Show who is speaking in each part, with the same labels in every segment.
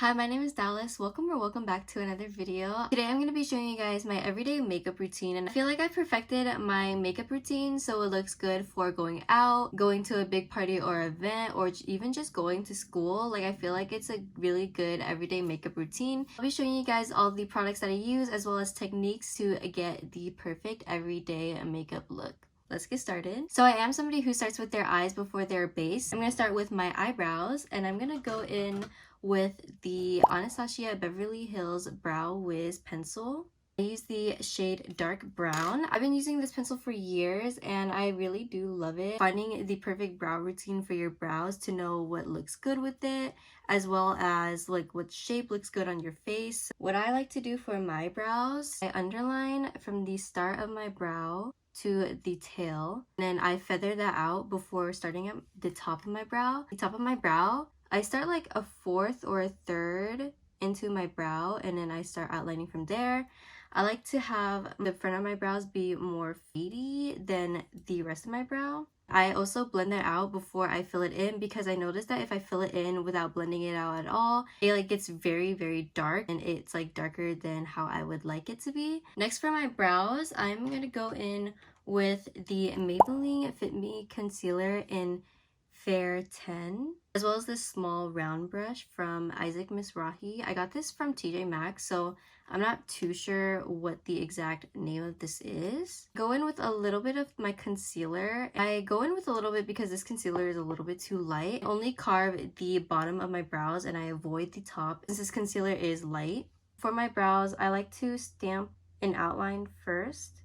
Speaker 1: Hi, my name is Dallas. Welcome back to another video. Today I'm going to be showing you guys my everyday makeup routine, and I feel like I perfected my makeup routine so it looks good for going out, going to a big party or event, or even just going to school. Like, I feel like it's a really good everyday makeup routine. I'll be showing you guys all the products that I use as well as techniques to get the perfect everyday makeup look. Let's get started. So I am somebody who starts with their eyes before their base. I'm going to start with my eyebrows, and I'm going to go in with the Anastasia Beverly Hills Brow Wiz pencil. I use the shade Dark Brown. I've been using this pencil for years and I really do love it. Finding the perfect brow routine for your brows to know what looks good with it, as well as like what shape looks good on your face. What I like to do for my brows, I underline from the start of my brow to the tail, and then I feather that out before starting at the top of my brow. The top of my brow, I start like a fourth or a third into my brow, and then I start outlining from there. I like to have the front of my brows be more fadey than the rest of my brow. I also blend that out before I fill it in, because I noticed that if I fill it in without blending it out at all, it like gets very dark, and it's like darker than how I would like it to be. Next, for my brows, I'm gonna go in with the Maybelline Fit Me concealer in Fair 10, as well as this small round brush from Isaac Mizrahi. I got this from TJ Maxx, so I'm not too sure what the exact name of this is. Go in with a little bit of my concealer. I go in with a little bit because this concealer is a little bit too light. I only carve the bottom of my brows and I avoid the top since this concealer is light. For my brows, I like to stamp an outline first.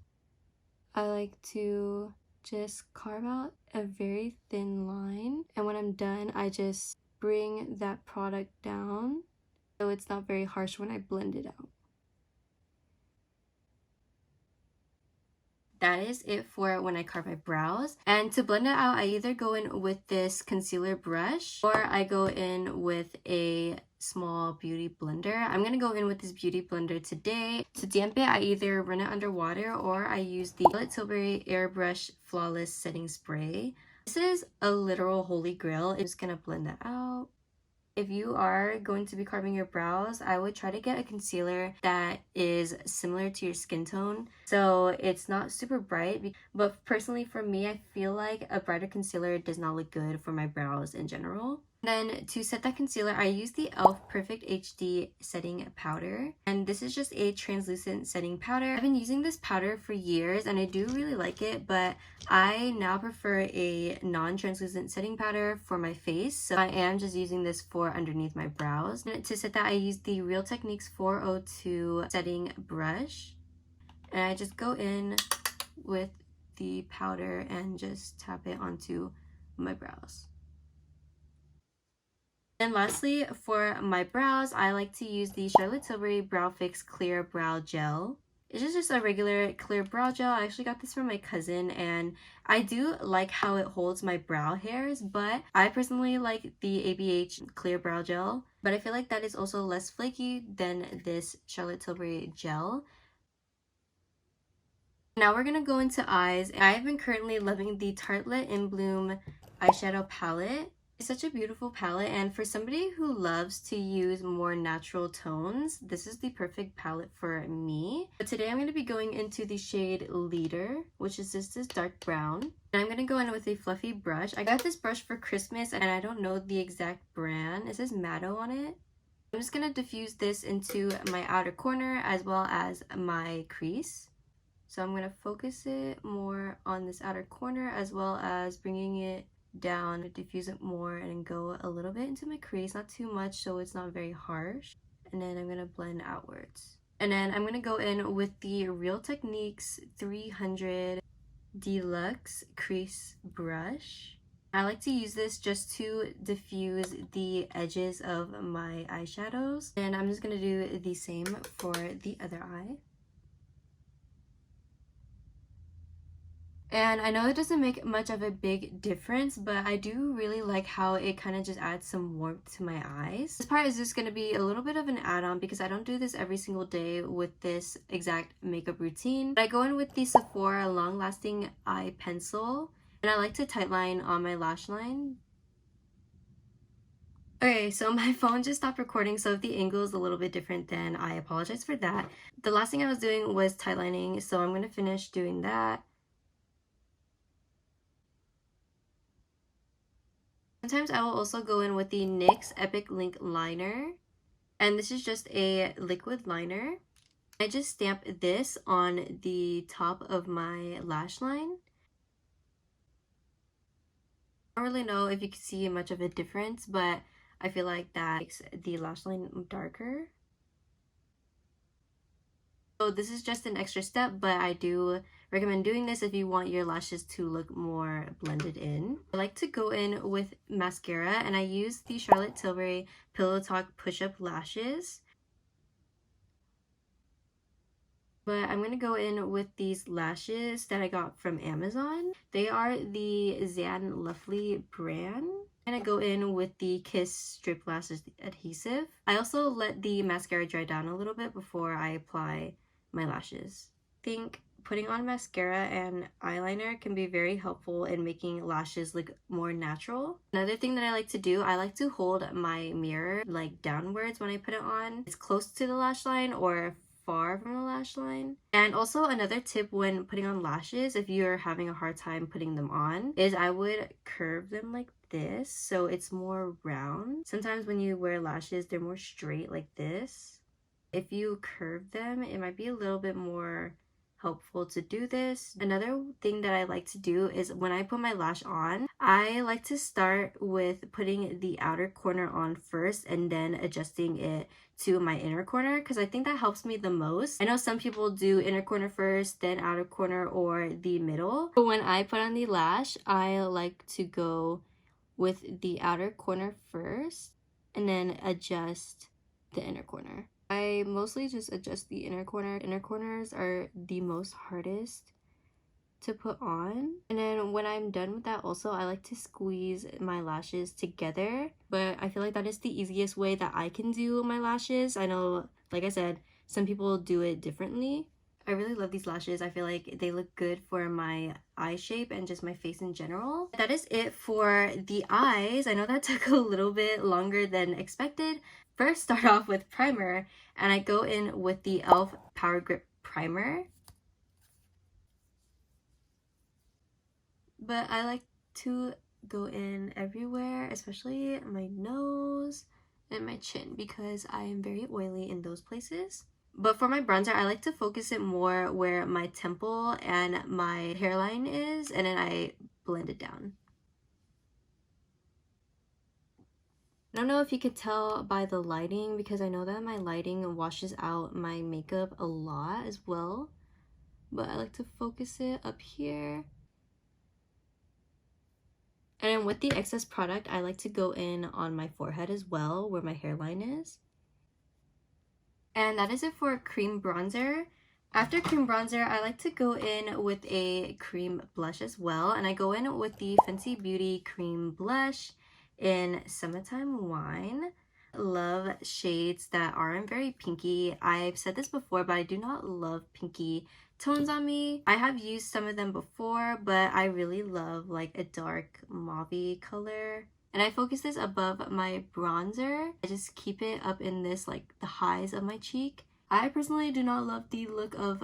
Speaker 1: I like to just carve out a very thin line, and when I'm done, I just bring that product down so it's not very harsh when I blend it out. That is it for when I carve my brows. And to blend it out, I either go in with this concealer brush or I go in with a small beauty blender. I'm gonna go in with this beauty blender today. To damp it, I either run it under water or I use the Charlotte Tilbury Airbrush Flawless Setting Spray. This is a literal holy grail. I'm just gonna blend that out. If you are going to be carving your brows, I would try to get a concealer that is similar to your skin tone, so it's not super bright. But personally for me, I feel like a brighter concealer does not look good for my brows in general. Then to set that concealer, I use the e.l.f. Perfect HD setting powder, and this is just a translucent setting powder. I've been using this powder for years and I do really like it, but I now prefer a non-translucent setting powder for my face, so I am just using this for underneath my brows. And to set that, I use the Real Techniques 402 setting brush, and I just go in with the powder and just tap it onto my brows. And lastly, for my brows, I like to use the Charlotte Tilbury Brow Fix Clear Brow Gel. It's just a regular clear brow gel. I actually got this from my cousin, and I do like how it holds my brow hairs, but I personally like the ABH Clear Brow Gel. But I feel like that is also less flaky than this Charlotte Tilbury gel. Now we're gonna go into eyes. I have been currently loving the Tartelette in Bloom eyeshadow palette. It's such a beautiful palette, and for somebody who loves to use more natural tones, this is the perfect palette for me. But today I'm going to be going into the shade Leader, which is just this dark brown. And I'm going to go in with a fluffy brush. I got this brush for Christmas and I don't know the exact brand. It says Matto on it. I'm just going to diffuse this into my outer corner as well as my crease. So I'm going to focus it more on this outer corner as well as bringing it down, diffuse it more, and go a little bit into my crease, not too much so it's not very harsh. And then I'm gonna blend outwards. And then I'm gonna go in with the Real Techniques 300 Deluxe Crease Brush. I like to use this just to diffuse the edges of my eyeshadows. And I'm just gonna do the same for the other eye. And I know it doesn't make much of a big difference, but I do really like how it kind of just adds some warmth to my eyes. This part is just going to be a little bit of an add-on because I don't do this every single day with this exact makeup routine. But I go in with the Sephora Long Lasting Eye Pencil, and I like to tightline on my lash line. Okay, so my phone just stopped recording, so if the angle is a little bit different, then I apologize for that. The last thing I was doing was tightlining, so I'm going to finish doing that. Sometimes I will also go in with the NYX Epic Link Liner, and this is just a liquid liner. I just stamp this on the top of my lash line. I don't really know if you can see much of a difference, but I feel like that makes the lash line darker. So this is just an extra step, but I do recommend doing this if you want your lashes to look more blended in. I like to go in with mascara, and I use the Charlotte Tilbury Pillow Talk Push-Up Lashes. But I'm going to go in with these lashes that I got from Amazon. They are the Zan Lovely brand. And I go in with the Kiss Strip Lashes Adhesive. I also let the mascara dry down a little bit before I apply my lashes. I think putting on mascara and eyeliner can be very helpful in making lashes look more natural. Another thing that I like to do, I like to hold my mirror like downwards when I put it on. It's close to the lash line or far from the lash line. And also another tip when putting on lashes, if you're having a hard time putting them on, is I would curve them like this so it's more round. Sometimes when you wear lashes, they're more straight like this. If you curve them, it might be a little bit more helpful to do this. Another thing that I like to do is when I put my lash on, I like to start with putting the outer corner on first and then adjusting it to my inner corner, because I think that helps me the most. I know some people do inner corner first, then outer corner, or the middle. But when I put on the lash, I like to go with the outer corner first and then adjust the inner corner. I mostly just adjust the inner corner. Inner corners are the most hardest to put on. And then when I'm done with that, also I like to squeeze my lashes together, but I feel like that is the easiest way that I can do my lashes. I know, like I said, some people do it differently. I really love these lashes. I feel like they look good for my eye shape and just my face in general. That is it for the eyes. I know that took a little bit longer than expected. First, start off with primer, and I go in with the e.l.f. Power Grip Primer. But I like to go in everywhere, especially my nose and my chin, because I am very oily in those places. But for my bronzer, I like to focus it more where my temple and my hairline is, and then I blend it down. I don't know if you could tell by the lighting, because I know that my lighting washes out my makeup a lot as well. But I like to focus it up here. And with the excess product, I like to go in on my forehead as well, where my hairline is. And that is it for cream bronzer. After cream bronzer, I like to go in with a cream blush as well. And I go in with the Fenty Beauty Cream Blush in Summertime Wine. Love shades that aren't very pinky. I've said this before, but I do not love pinky tones on me. I have used some of them before, but I really love like a dark mauve color. And I focus this above my bronzer. I just keep it up in this like the highs of my cheek. I personally do not love the look of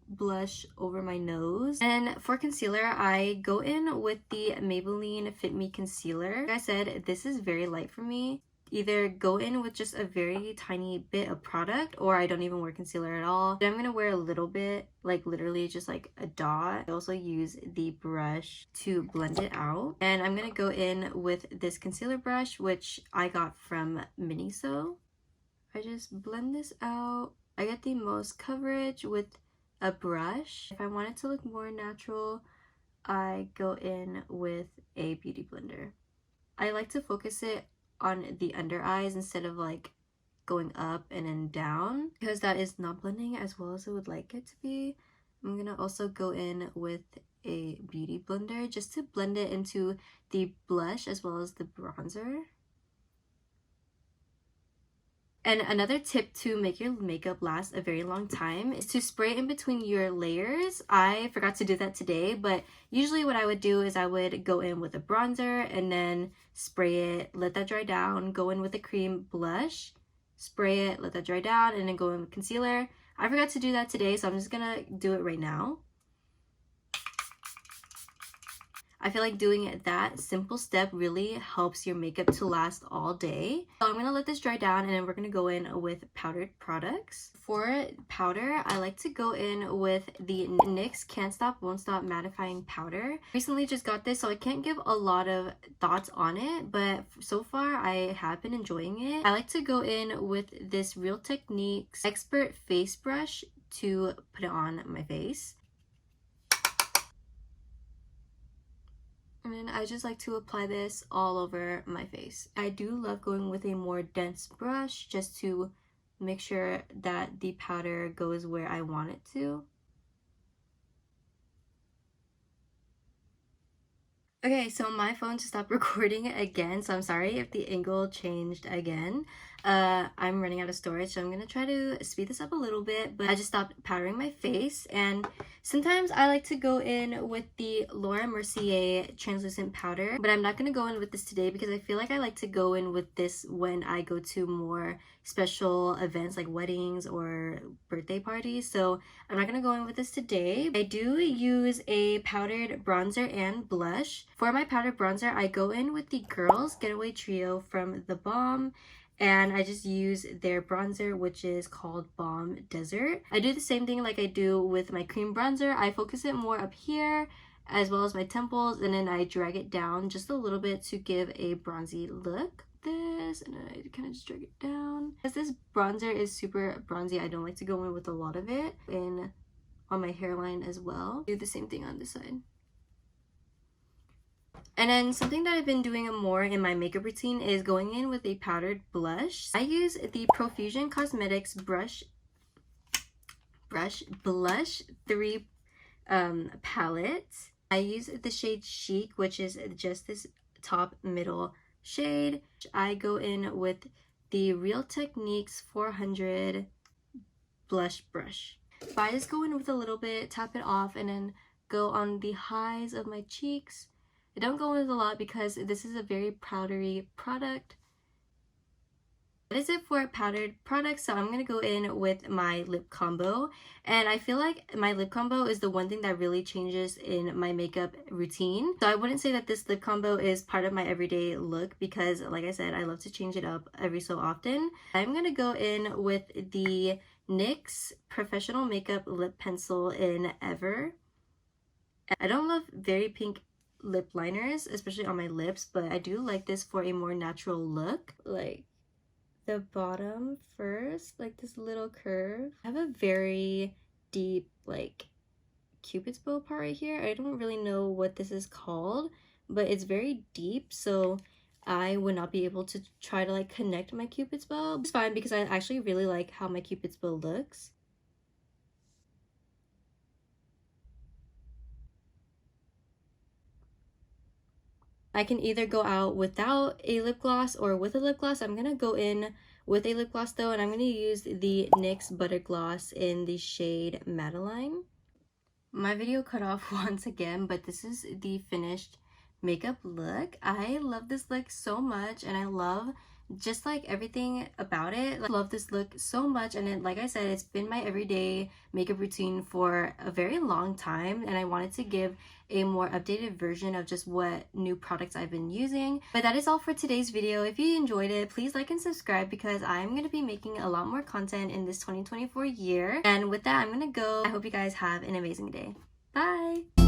Speaker 1: blush over my nose. And for concealer, I go in with the Maybelline Fit Me Concealer. Like I said, this is very light for me. Either go in with just a very tiny bit of product, or I don't even wear concealer at all. But I'm gonna wear a little bit, like literally just like a dot. I also use the brush to blend it out. And I'm gonna go in with this concealer brush, which I got from Miniso. I just blend this out. I get the most coverage with a brush. If I want it to look more natural, I go in with a beauty blender. I like to focus it on the under eyes instead of like going up and then down, because that is not blending as well as I would like it to be. I'm gonna also go in with a beauty blender just to blend it into the blush as well as the bronzer. And another tip to make your makeup last a very long time is to spray in between your layers. I forgot to do that today, but usually what I would do is I would go in with a bronzer and then spray it, let that dry down, go in with a cream blush, spray it, let that dry down, and then go in with concealer. I forgot to do that today, so I'm just gonna do it right now. I feel like doing that simple step really helps your makeup to last all day. So I'm gonna let this dry down and then we're gonna go in with powdered products. For powder, I like to go in with the NYX Can't Stop Won't Stop Mattifying Powder. Recently just got this, so I can't give a lot of thoughts on it, but so far I have been enjoying it. I like to go in with this Real Techniques Expert Face Brush to put it on my face. And then I just like to apply this all over my face. I do love going with a more dense brush just to make sure that the powder goes where I want it to. Okay, so my phone just stopped recording again, so I'm sorry if the angle changed again. I'm running out of storage, so I'm gonna try to speed this up a little bit, but I just stopped powdering my face, and sometimes I like to go in with the Laura Mercier translucent powder, but I'm not gonna go in with this today because I feel like I like to go in with this when I go to more special events like weddings or birthday parties, so I'm not gonna go in with this today. I do use a powdered bronzer and blush. For my powdered bronzer, I go in with the Girls Getaway Trio from The Balm, and I just use their bronzer, which is called Balm Desert. I do the same thing like I do with my cream bronzer. I focus it more up here as well as my temples, and then I drag it down just a little bit to give a bronzy look. This, and then I kind of just drag it down. As this bronzer is super bronzy, I don't like to go in with a lot of it on my hairline as well. Do the same thing on this side. And then something that I've been doing more in my makeup routine is going in with a powdered blush. I use the Profusion Cosmetics Blush 3 palette. I use the shade Chic, which is just this top middle shade. I go in with the Real Techniques 400 blush brush. But I just go in with a little bit, tap it off, and then go on the highs of my cheeks. I don't go in with a lot because this is a very powdery product. That is it for powdered products, so I'm going to go in with my lip combo. And I feel like my lip combo is the one thing that really changes in my makeup routine. So I wouldn't say that this lip combo is part of my everyday look because, like I said, I love to change it up every so often. I'm going to go in with the NYX Professional Makeup Lip Pencil in Ever. I don't love very pink lip liners, especially on my lips, but I do like this for a more natural look. Like the bottom first, like this little curve. I have a very deep like cupid's bow part right here. I don't really know what this is called, but it's very deep, so I would not be able to try to like connect my cupid's bow. It's fine because I actually really like how my cupid's bow looks. I can either go out without a lip gloss or with a lip gloss. I'm going to go in with a lip gloss though, and I'm going to use the NYX Butter Gloss in the shade Madeline. My video cut off once again, but this is the finished makeup look. I love this look so much, and I love just like everything about it. I love this look so much, and then like I said, it's been my everyday makeup routine for a very long time, and I wanted to give a more updated version of just what new products I've been using. But that is all for today's video. If you enjoyed it, please like and subscribe because I'm going to be making a lot more content in this 2024 year. And with that, I'm going to go. I hope you guys have an amazing day. Bye!